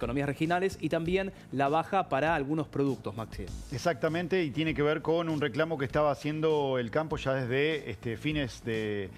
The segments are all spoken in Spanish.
economías regionales y también la baja para algunos productos, Maxi. Exactamente, y tiene que ver con un reclamo que estaba haciendo el campo ya desde fines de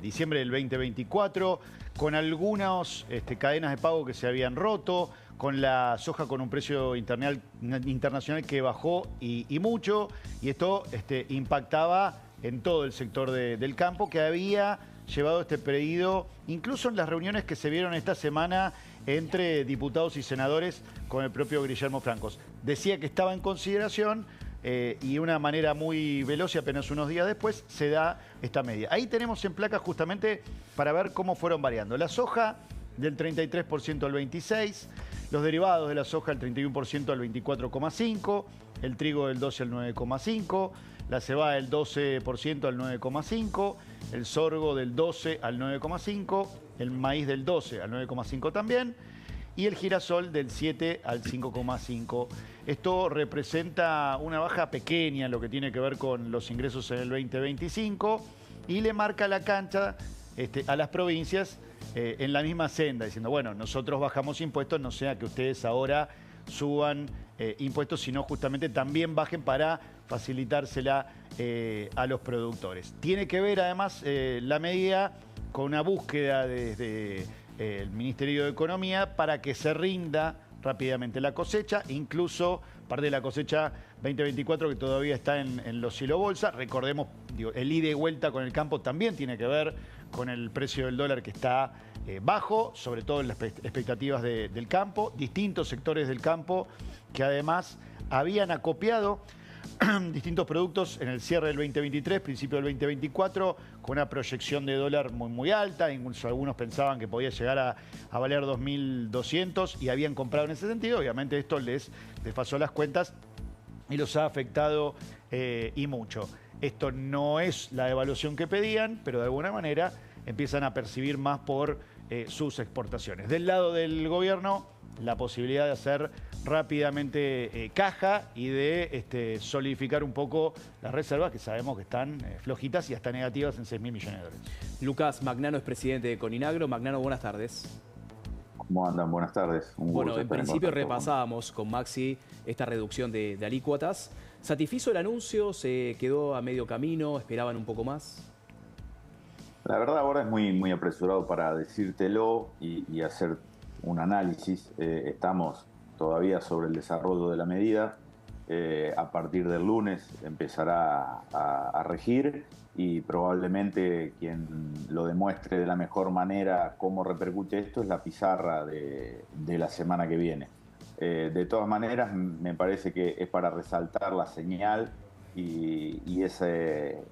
diciembre del 2024, con algunas cadenas de pago que se habían roto, con la soja con un precio internacional que bajó y mucho, y esto impactaba en todo el sector del campo que había llevado este pedido, incluso en las reuniones que se vieron esta semana entre diputados y senadores con el propio Guillermo Francos. Decía que estaba en consideración y de una manera muy veloz y apenas unos días después se da esta medida. Ahí tenemos en placa justamente para ver cómo fueron variando. La soja del 33% al 26%, los derivados de la soja del 31% al 24,5%, el trigo del 12% al 9,5%, la cebada del 12% al 9,5%, el sorgo del 12% al 9,5%, el maíz del 12% al 9,5% también, y el girasol del 7 al 5,5. Esto representa una baja pequeña en lo que tiene que ver con los ingresos en el 2025 y le marca la cancha a las provincias en la misma senda, diciendo, bueno, nosotros bajamos impuestos, no sea que ustedes ahora suban impuestos, sino justamente también bajen para facilitársela a los productores. Tiene que ver además la medida con una búsqueda desde el Ministerio de Economía para que se rinda rápidamente la cosecha, incluso parte de la cosecha 2024 que todavía está en los silobolsa. Recordemos, el ida y vuelta con el campo también tiene que ver con el precio del dólar que está bajo, sobre todo en las expectativas del campo, distintos sectores del campo que además habían acopiado distintos productos en el cierre del 2023, principio del 2024, con una proyección de dólar muy alta. Incluso algunos pensaban que podía llegar a valer 2.200 y habían comprado en ese sentido. Obviamente esto les pasó las cuentas y los ha afectado y mucho. Esto no es la devaluación que pedían, pero de alguna manera empiezan a percibir más por sus exportaciones. Del lado del gobierno, la posibilidad de hacer rápidamente caja y de solidificar un poco las reservas que sabemos que están flojitas y hasta negativas en 6.000 millones de dólares. Lucas Magnano es presidente de Coninagro. Magnano, buenas tardes. ¿Cómo andan? Buenas tardes. Bueno, en principio repasábamos con Maxi esta reducción de alícuotas. ¿Satisfizo el anuncio? ¿Se quedó a medio camino? ¿Esperaban un poco más? La verdad ahora es muy apresurado para decírtelo y hacer un análisis. Estamos todavía sobre el desarrollo de la medida. A partir del lunes empezará a regir y probablemente quien lo demuestre de la mejor manera cómo repercute esto es la pizarra de la semana que viene. De todas maneras, me parece que es para resaltar la señal y ese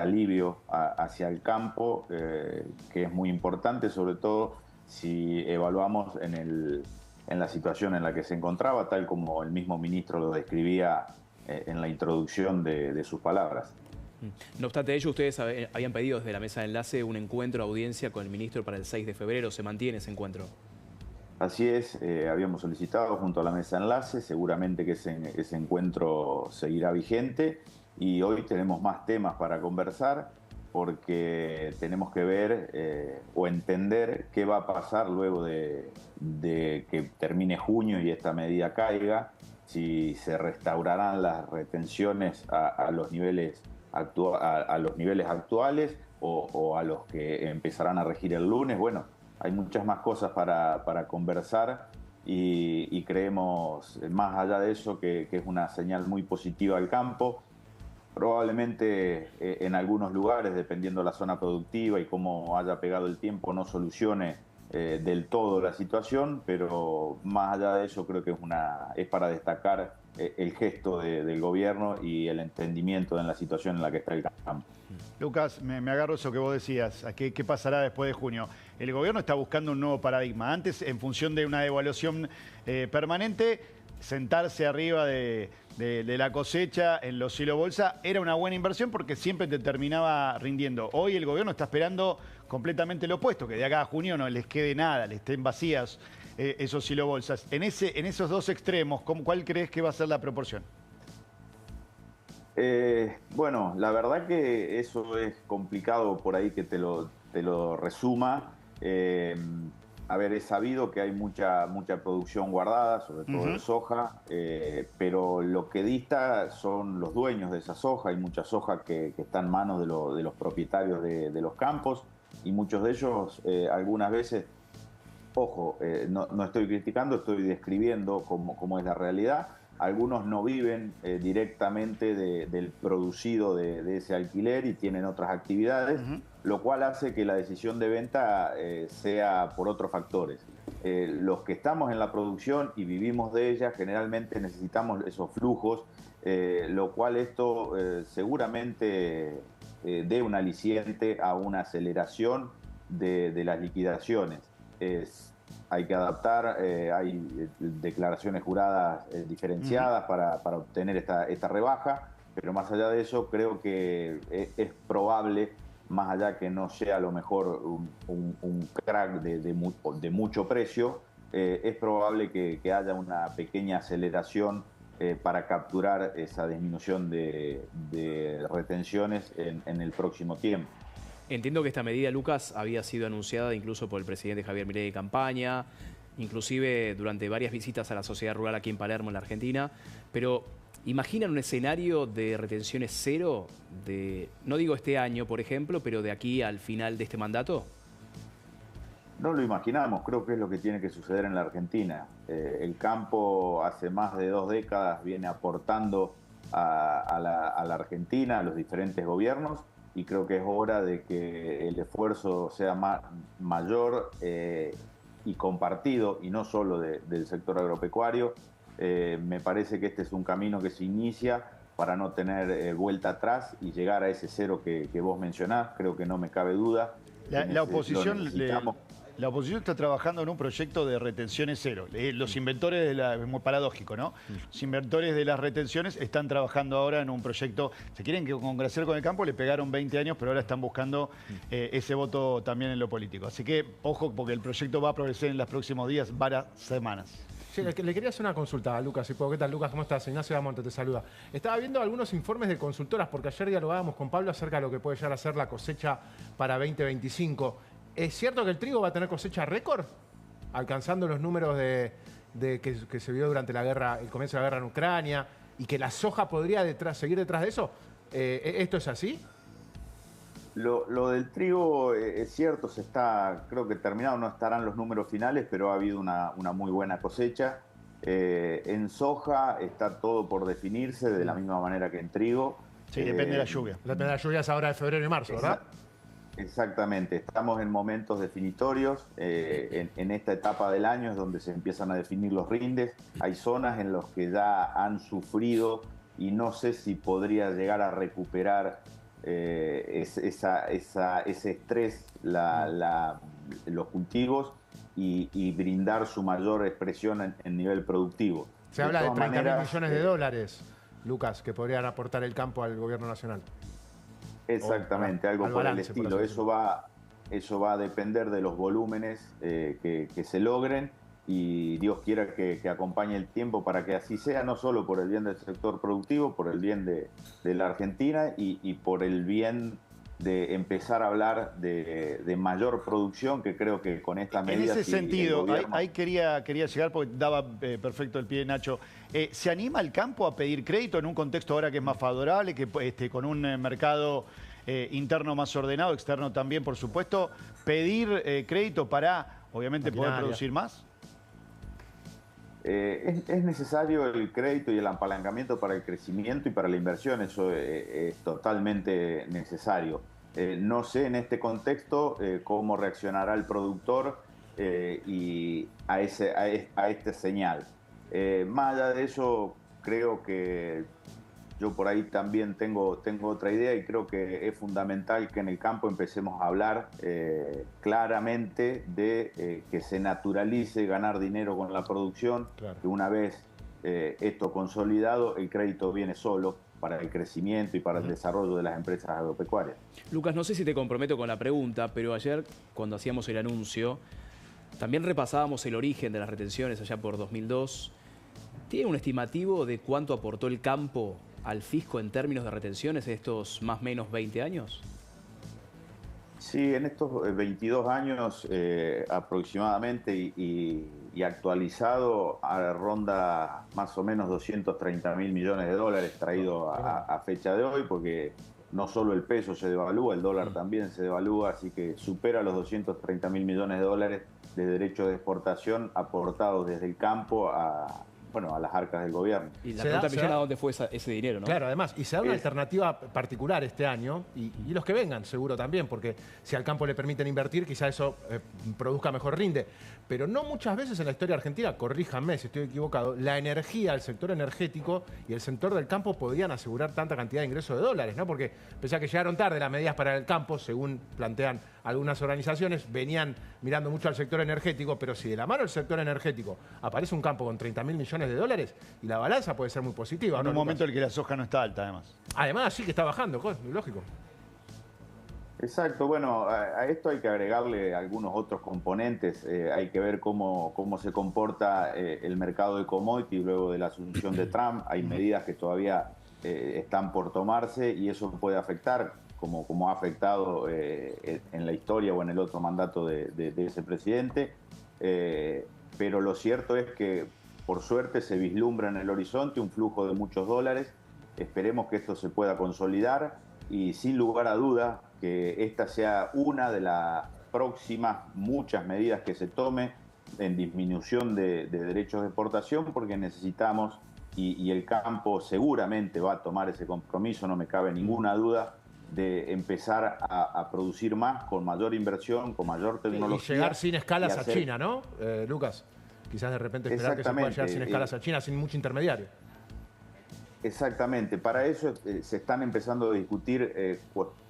alivio hacia el campo, que es muy importante, sobre todo si evaluamos en la situación en la que se encontraba, tal como el mismo ministro lo describía en la introducción de sus palabras. No obstante ello, ustedes habían pedido desde la mesa de enlace un encuentro, audiencia con el ministro para el 6 de febrero. ¿Se mantiene ese encuentro? Así es, habíamos solicitado junto a la mesa de enlace, seguramente que ese encuentro seguirá vigente y hoy tenemos más temas para conversar porque tenemos que ver o entender qué va a pasar luego de que termine junio y esta medida caiga, si se restaurarán las retenciones a los niveles actuales o a los que empezarán a regir el lunes. Bueno, hay muchas más cosas para conversar y creemos, más allá de eso, que es una señal muy positiva al campo. Probablemente en algunos lugares, dependiendo de la zona productiva y cómo haya pegado el tiempo, no solucione del todo la situación, pero más allá de eso creo que es para destacar el gesto del gobierno y el entendimiento en la situación en la que está el campo. Lucas, me agarro eso que vos decías, ¿qué pasará después de junio? El gobierno está buscando un nuevo paradigma. Antes, en función de una devaluación permanente, sentarse arriba de la cosecha en los silobolsa era una buena inversión porque siempre te terminaba rindiendo. Hoy el gobierno está esperando completamente lo opuesto, que de acá a junio no les quede nada, les estén vacías esos silobolsas. En esos dos extremos, ¿cuál crees que va a ser la proporción? Bueno, la verdad que eso es complicado por ahí que te lo resuma. a ver, es sabido que hay mucha producción guardada, sobre todo de soja, pero lo que dista son los dueños de esa soja. Hay mucha soja que está en manos de los propietarios de los campos, y muchos de ellos algunas veces, ojo, no estoy criticando, estoy describiendo cómo es la realidad. Algunos no viven directamente del producido de ese alquiler y tienen otras actividades, lo cual hace que la decisión de venta sea por otros factores. Los que estamos en la producción y vivimos de ella, generalmente necesitamos esos flujos, lo cual esto seguramente dé un aliciente a una aceleración de las liquidaciones. Hay que adaptar, hay declaraciones juradas diferenciadas para obtener esta rebaja, pero más allá de eso creo que es probable, más allá que no sea a lo mejor un crack de mucho precio, es probable que haya una pequeña aceleración para capturar esa disminución de retenciones en el próximo tiempo. Entiendo que esta medida, Lucas, había sido anunciada incluso por el presidente Javier Milei de campaña, inclusive durante varias visitas a la sociedad rural aquí en Palermo, en la Argentina, pero ¿imaginan un escenario de retenciones cero, no digo este año, por ejemplo, pero de aquí al final de este mandato? No lo imaginamos, creo que es lo que tiene que suceder en la Argentina. El campo hace más de 2 décadas viene aportando a la Argentina, a los diferentes gobiernos, y creo que es hora de que el esfuerzo sea mayor y compartido, y no solo del sector agropecuario. Me parece que este es un camino que se inicia para no tener vuelta atrás y llegar a ese cero que vos mencionás. Creo que no me cabe duda. La oposición está trabajando en un proyecto de retenciones cero. Los inventores es muy paradójico, ¿no? Los inventores de las retenciones están trabajando ahora en un proyecto. Se quieren congraciar con el campo, le pegaron 20 años, pero ahora están buscando ese voto también en lo político. Así que, ojo, porque el proyecto va a progresar en los próximos días, varias semanas. Sí, le quería hacer una consulta a Lucas, si puedo. ¿Qué tal, Lucas? ¿Cómo estás? Ignacio Damonte te saluda. Estaba viendo algunos informes de consultoras, porque ayer dialogábamos con Pablo acerca de lo que puede llegar a ser la cosecha para 2025. ¿Es cierto que el trigo va a tener cosecha récord? Alcanzando los números que se vio durante el comienzo de la guerra en Ucrania, y que la soja podría seguir detrás de eso. ¿Esto es así? Lo del trigo es cierto, creo que terminado, no estarán los números finales, pero ha habido una muy buena cosecha. En soja está todo por definirse de la misma manera que en trigo. Sí, depende de la lluvia. Depende de la lluvia, es ahora de febrero y marzo, ¿verdad? Exactamente, estamos en momentos definitorios. En esta etapa del año es donde se empiezan a definir los rindes. Hay zonas en las que ya han sufrido y no sé si podría llegar a recuperar ese estrés los cultivos y brindar su mayor expresión en nivel productivo. Se habla de 30.000 millones de dólares, Lucas, que podrían aportar el campo al gobierno nacional. Exactamente, algo por el estilo. Eso va a depender de los volúmenes que se logren, y Dios quiera que acompañe el tiempo para que así sea, no solo por el bien del sector productivo, por el bien de la Argentina y por el bien de empezar a hablar de mayor producción, que creo que con esta medida... En ese sentido, ahí quería llegar porque daba perfecto el pie, Nacho. ¿Se anima el campo a pedir crédito en un contexto ahora que es más favorable, que con un mercado interno más ordenado, externo también, por supuesto, pedir crédito para, obviamente, poder producir más? Es necesario el crédito y el apalancamiento para el crecimiento y para la inversión, eso es totalmente necesario. No sé en este contexto cómo reaccionará el productor y a esta señal. Más allá de eso, creo que yo por ahí también tengo otra idea, y creo que es fundamental que en el campo empecemos a hablar claramente de que se naturalice ganar dinero con la producción, claro. Que una vez esto consolidado, el crédito viene solo para el crecimiento y para el desarrollo de las empresas agropecuarias. Lucas, no sé si te comprometo con la pregunta, pero ayer cuando hacíamos el anuncio, también repasábamos el origen de las retenciones allá por 2002. ¿Tiene un estimativo de cuánto aportó el campo al fisco en términos de retenciones de estos más o menos 20 años? Sí, en estos 22 años aproximadamente y actualizado ronda más o menos 230.000 millones de dólares traído a fecha de hoy, porque no solo el peso se devalúa, el dólar también se devalúa, así que supera los 230.000 millones de dólares de derechos de exportación aportados desde el campo a las arcas del gobierno. Y la pregunta millón, ¿a dónde fue ese dinero, no? Claro, además, y se da una alternativa particular este año, y los que vengan seguro también, porque si al campo le permiten invertir, quizá eso produzca mejor rinde. Pero no muchas veces en la historia argentina, corríjanme si estoy equivocado, la energía, el sector energético y el sector del campo podían asegurar tanta cantidad de ingresos de dólares, ¿no? Porque pese a que llegaron tarde las medidas para el campo, según plantean algunas organizaciones, venían mirando mucho al sector energético, pero si de la mano del sector energético aparece un campo con 30.000 millones de dólares, y la balanza puede ser muy positiva. En un momento en el que la soja no está alta, además. Además, sí que está bajando, lógico. Exacto, bueno, a esto hay que agregarle algunos otros componentes, hay que ver cómo se comporta el mercado de commodity luego de la asunción de Trump, hay medidas que todavía están por tomarse y eso puede afectar, como ha afectado en la historia o en el otro mandato de ese presidente, pero lo cierto es que por suerte se vislumbra en el horizonte un flujo de muchos dólares, esperemos que esto se pueda consolidar y sin lugar a duda que esta sea una de las próximas muchas medidas que se tome en disminución de derechos de exportación, porque necesitamos, y el campo seguramente va a tomar ese compromiso, no me cabe ninguna duda, de empezar a producir más, con mayor inversión, con mayor tecnología. Y llegar sin escalas a China, ¿no, Lucas? Quizás de repente esperar que se pueda llegar sin escalas a China, sin mucho intermediario. Exactamente, para eso se están empezando a discutir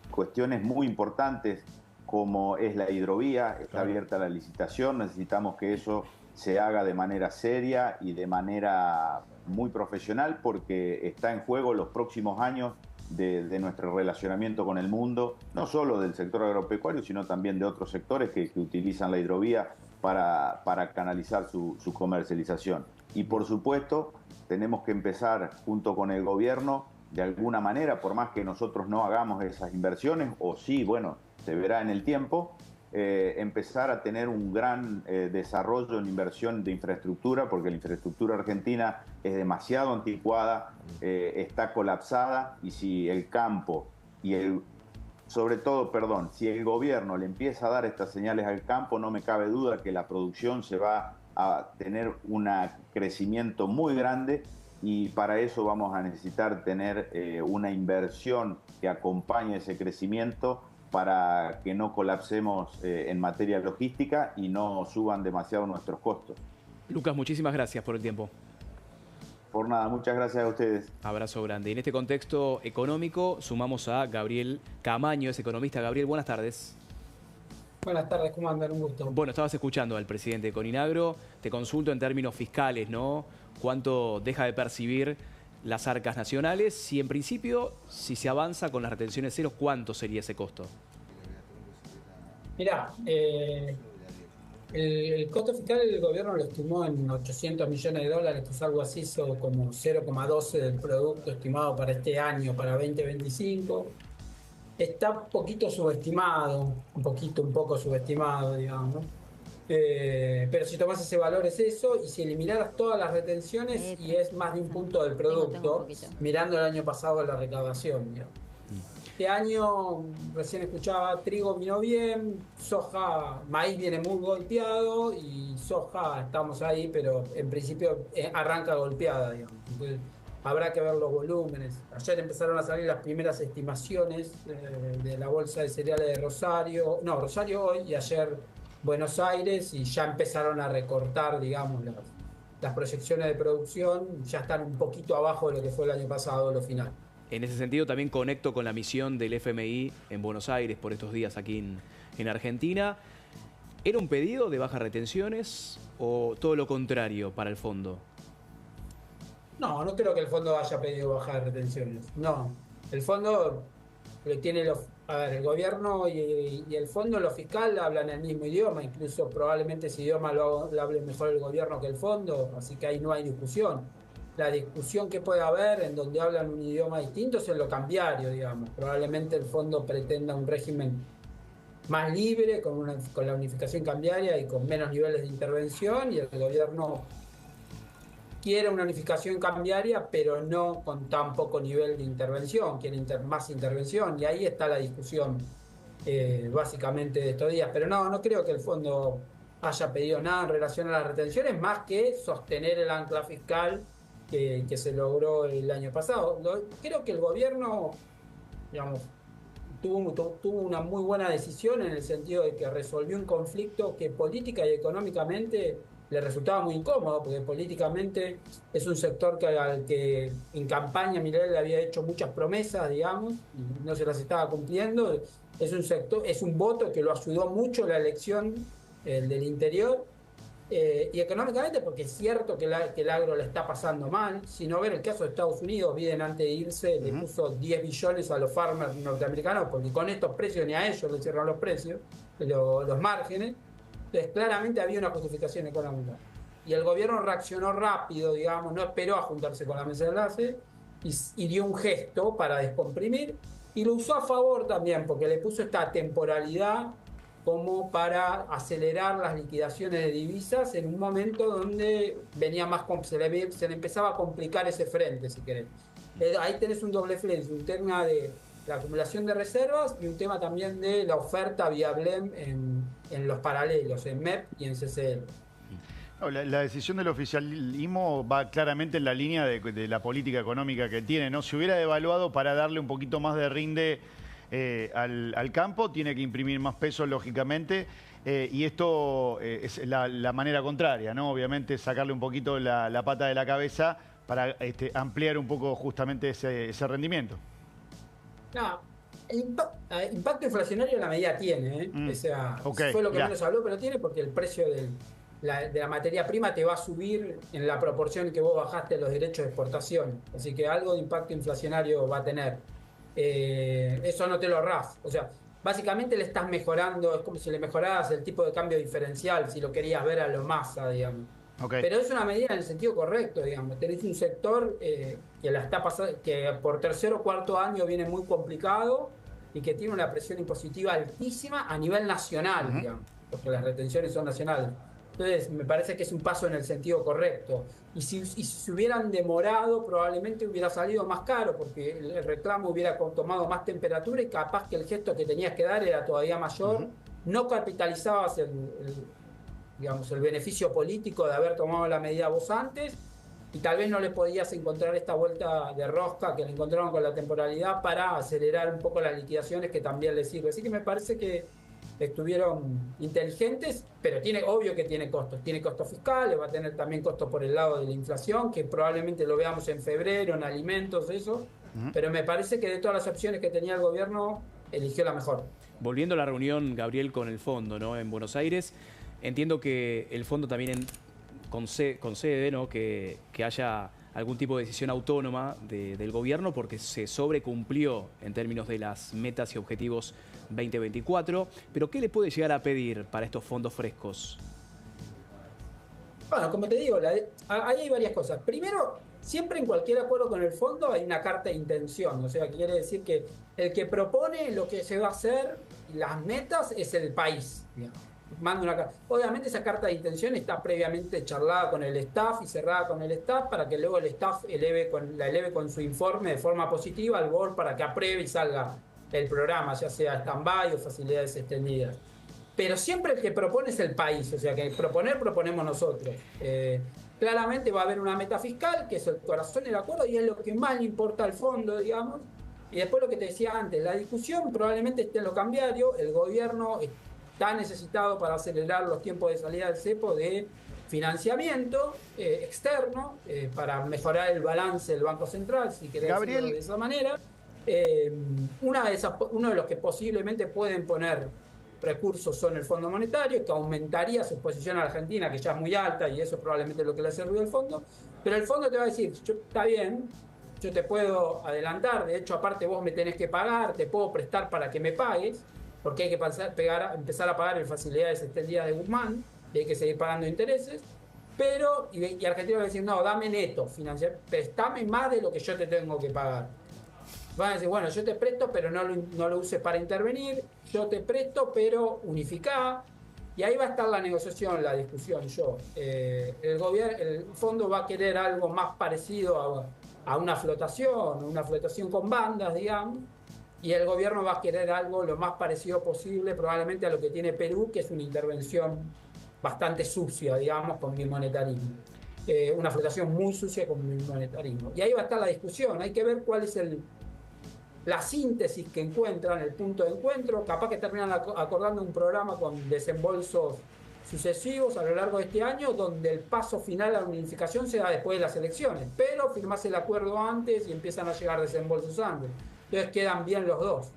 cuestiones muy importantes como es la hidrovía, está abierta la licitación, necesitamos que eso se haga de manera seria y de manera muy profesional porque está en juego los próximos años de nuestro relacionamiento con el mundo, no solo del sector agropecuario, sino también de otros sectores que utilizan la hidrovía para canalizar su comercialización. Y por supuesto, tenemos que empezar junto con el gobierno, de alguna manera, por más que nosotros no hagamos esas inversiones, o sí, bueno, se verá en el tiempo, empezar a tener un gran desarrollo en inversión de infraestructura, porque la infraestructura argentina es demasiado anticuada, está colapsada, y si el campo y si el gobierno le empieza a dar estas señales al campo, no me cabe duda que la producción se va a tener un crecimiento muy grande y para eso vamos a necesitar tener una inversión que acompañe ese crecimiento para que no colapsemos en materia logística y no suban demasiado nuestros costos. Lucas, muchísimas gracias por el tiempo. Por nada, muchas gracias a ustedes. Abrazo grande. Y en este contexto económico sumamos a Gabriel Camaño, es economista. Gabriel, buenas tardes. Buenas tardes, ¿cómo andan? Un gusto. Bueno, estabas escuchando al presidente de Coninagro. Te consulto en términos fiscales, ¿no? ¿Cuánto deja de percibir las arcas nacionales? Y en principio, si se avanza con las retenciones cero, ¿cuánto sería ese costo? Mirá, el costo fiscal el gobierno lo estimó en 800 millones de dólares, que es algo así, como 0,12 del producto estimado para este año, para 2025. Está un poquito subestimado, un poco subestimado, digamos. Pero si tomas ese valor es eso, y si eliminaras todas las retenciones, y es más de un punto del producto, mirando el año pasado la recaudación, digamos. Este año, recién escuchaba, trigo vino bien, soja, maíz viene muy golpeado, y soja estamos ahí, pero en principio arranca golpeada, digamos. Entonces, habrá que ver los volúmenes. Ayer empezaron a salir las primeras estimaciones de la bolsa de cereales de Rosario. No, Rosario hoy, y ayer Buenos Aires, y ya empezaron a recortar, digamos, las proyecciones de producción. Ya están un poquito abajo de lo que fue el año pasado, lo final. En ese sentido también conecto con la misión del FMI en Buenos Aires por estos días aquí en Argentina. ¿Era un pedido de bajas retenciones o todo lo contrario para el fondo? No, no creo que el fondo haya pedido bajar retenciones. No, el fondo tiene el gobierno y el fondo, lo fiscal, hablan el mismo idioma. Incluso probablemente ese idioma lo hable mejor el gobierno que el fondo, así que ahí no hay discusión. La discusión que puede haber en donde hablan un idioma distinto es en lo cambiario, digamos. Probablemente el fondo pretenda un régimen más libre, con la unificación cambiaria y con menos niveles de intervención, y el gobierno quiere una unificación cambiaria, pero no con tan poco nivel de intervención, quiere más intervención, y ahí está la discusión básicamente de estos días. Pero no creo que el fondo haya pedido nada en relación a las retenciones, más que sostener el ancla fiscal que se logró el año pasado. Creo que el gobierno, digamos, tuvo una muy buena decisión en el sentido de que resolvió un conflicto que política y económicamente le resultaba muy incómodo, porque políticamente es un sector al que en campaña Milei le había hecho muchas promesas, digamos, y no se las estaba cumpliendo. Es un sector, es un voto que lo ayudó mucho la elección del interior, y económicamente porque es cierto que el agro le está pasando mal. Si no ver el caso de Estados Unidos, Biden antes de irse le puso 10 billones a los farmers norteamericanos, porque con estos precios ni a ellos les cierran los precios, los márgenes. Entonces claramente había una justificación económica. Y el gobierno reaccionó rápido, digamos, no esperó a juntarse con la mesa de enlace y dio un gesto para descomprimir, y lo usó a favor también, porque le puso esta temporalidad como para acelerar las liquidaciones de divisas en un momento donde venía más, se le empezaba a complicar ese frente, si querés. Ahí tenés un doble frente, un tema de la acumulación de reservas y un tema también de la oferta vía Blem en los paralelos, en MEP y en CCL. No, la decisión del oficialismo va claramente en la línea de la política económica que tiene, ¿no? Si hubiera devaluado para darle un poquito más de rinde al campo, tiene que imprimir más pesos, lógicamente, y esto es la manera contraria, ¿no? Obviamente sacarle un poquito la pata de la cabeza para ampliar un poco justamente ese rendimiento. No, impacto inflacionario la medida tiene, ¿eh? O sea, okay, fue lo que menos habló, pero tiene, porque el precio de la materia prima te va a subir en la proporción que vos bajaste los derechos de exportación. Así que algo de impacto inflacionario va a tener. Eso no te lo ahorrás. O sea, básicamente le estás mejorando, es como si le mejoraras el tipo de cambio diferencial, si lo querías ver a lo masa, digamos. Okay. Pero es una medida en el sentido correcto, digamos. Tenés un sector que la está pasando, que por tercer o cuarto año viene muy complicado y que tiene una presión impositiva altísima a nivel nacional, digamos, porque las retenciones son nacionales. Entonces, me parece que es un paso en el sentido correcto. Y si se hubieran demorado, probablemente hubiera salido más caro, porque el reclamo hubiera tomado más temperatura y capaz que el gesto que tenías que dar era todavía mayor. No capitalizabas digamos, el beneficio político de haber tomado la medida vos antes, y tal vez no le podías encontrar esta vuelta de rosca que le encontraron con la temporalidad para acelerar un poco las liquidaciones, que también les sirve. Así que me parece que estuvieron inteligentes, pero obvio que tiene costos. Tiene costos fiscales, va a tener también costos por el lado de la inflación, que probablemente lo veamos en febrero, en alimentos, eso. Pero me parece que de todas las opciones que tenía el gobierno, eligió la mejor. Volviendo a la reunión, Gabriel, con el fondo, ¿no?, en Buenos Aires, entiendo que el fondo también concede, ¿no?, que haya algún tipo de decisión autónoma del gobierno, porque se sobrecumplió en términos de las metas y objetivos 2024. Pero ¿qué le puede llegar a pedir para estos fondos frescos? Bueno, como te digo, ahí hay varias cosas. Primero, siempre en cualquier acuerdo con el fondo hay una carta de intención. O sea, quiere decir que el que propone lo que se va a hacer, las metas, es el país, digamos. Manda una carta. Obviamente esa carta de intención está previamente charlada con el staff y cerrada con el staff, para que luego el staff la eleve con su informe de forma positiva al board para que apruebe y salga el programa, ya sea stand-by o facilidades extendidas. Pero siempre el que propone es el país, o sea que proponemos nosotros. Claramente va a haber una meta fiscal, que es el corazón del acuerdo y es lo que más le importa al fondo, digamos. Y después lo que te decía antes, la discusión probablemente esté en lo cambiario. El gobierno está necesitado para acelerar los tiempos de salida del cepo de financiamiento externo, para mejorar el balance del Banco Central, si querés decirlo de esa manera. Uno de los que posiblemente pueden poner recursos son el Fondo Monetario, que aumentaría su exposición a Argentina, que ya es muy alta, y eso probablemente es lo que le ha servido al fondo. Pero el fondo te va a decir, está bien, yo te puedo adelantar, de hecho aparte vos me tenés que pagar, te puedo prestar para que me pagues, porque hay que empezar a pagar en facilidades extendidas de Guzmán, y hay que seguir pagando intereses. Pero, y Argentina va a decir, no, dame neto, préstame más de lo que yo te tengo que pagar. Van a decir, bueno, yo te presto, pero no lo uses para intervenir. Yo te presto, pero unificá. Y ahí va a estar la negociación, la discusión. El fondo va a querer algo más parecido a una flotación con bandas, digamos. Y el gobierno va a querer algo lo más parecido posible, probablemente a lo que tiene Perú, que es una intervención bastante sucia, digamos, con bimonetarismo. Una flotación muy sucia con bimonetarismo. Y ahí va a estar la discusión. Hay que ver cuál es la síntesis que encuentran, el punto de encuentro. Capaz que terminan acordando un programa con desembolsos sucesivos a lo largo de este año, donde el paso final a la unificación se da después de las elecciones. Pero firmás el acuerdo antes y empiezan a llegar desembolsos antes. Entonces quedan bien los dos.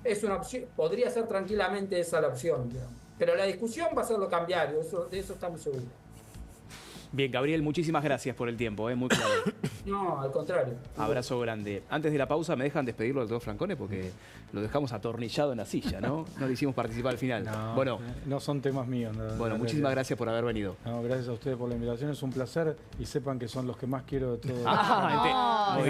Es una opción, podría ser tranquilamente esa la opción, digamos. Pero la discusión va a ser lo cambiario, de eso estamos seguros. Bien, Gabriel, muchísimas gracias por el tiempo, muy claro. No, al contrario. Abrazo grande. Antes de la pausa, ¿me dejan despedirlo del doctor Francone? Porque lo dejamos atornillado en la silla, ¿no? No le hicimos participar al final. No, bueno, no son temas míos. bueno, muchísimas gracias por haber venido. No, gracias a ustedes por la invitación, es un placer y sepan que son los que más quiero de todo. Muy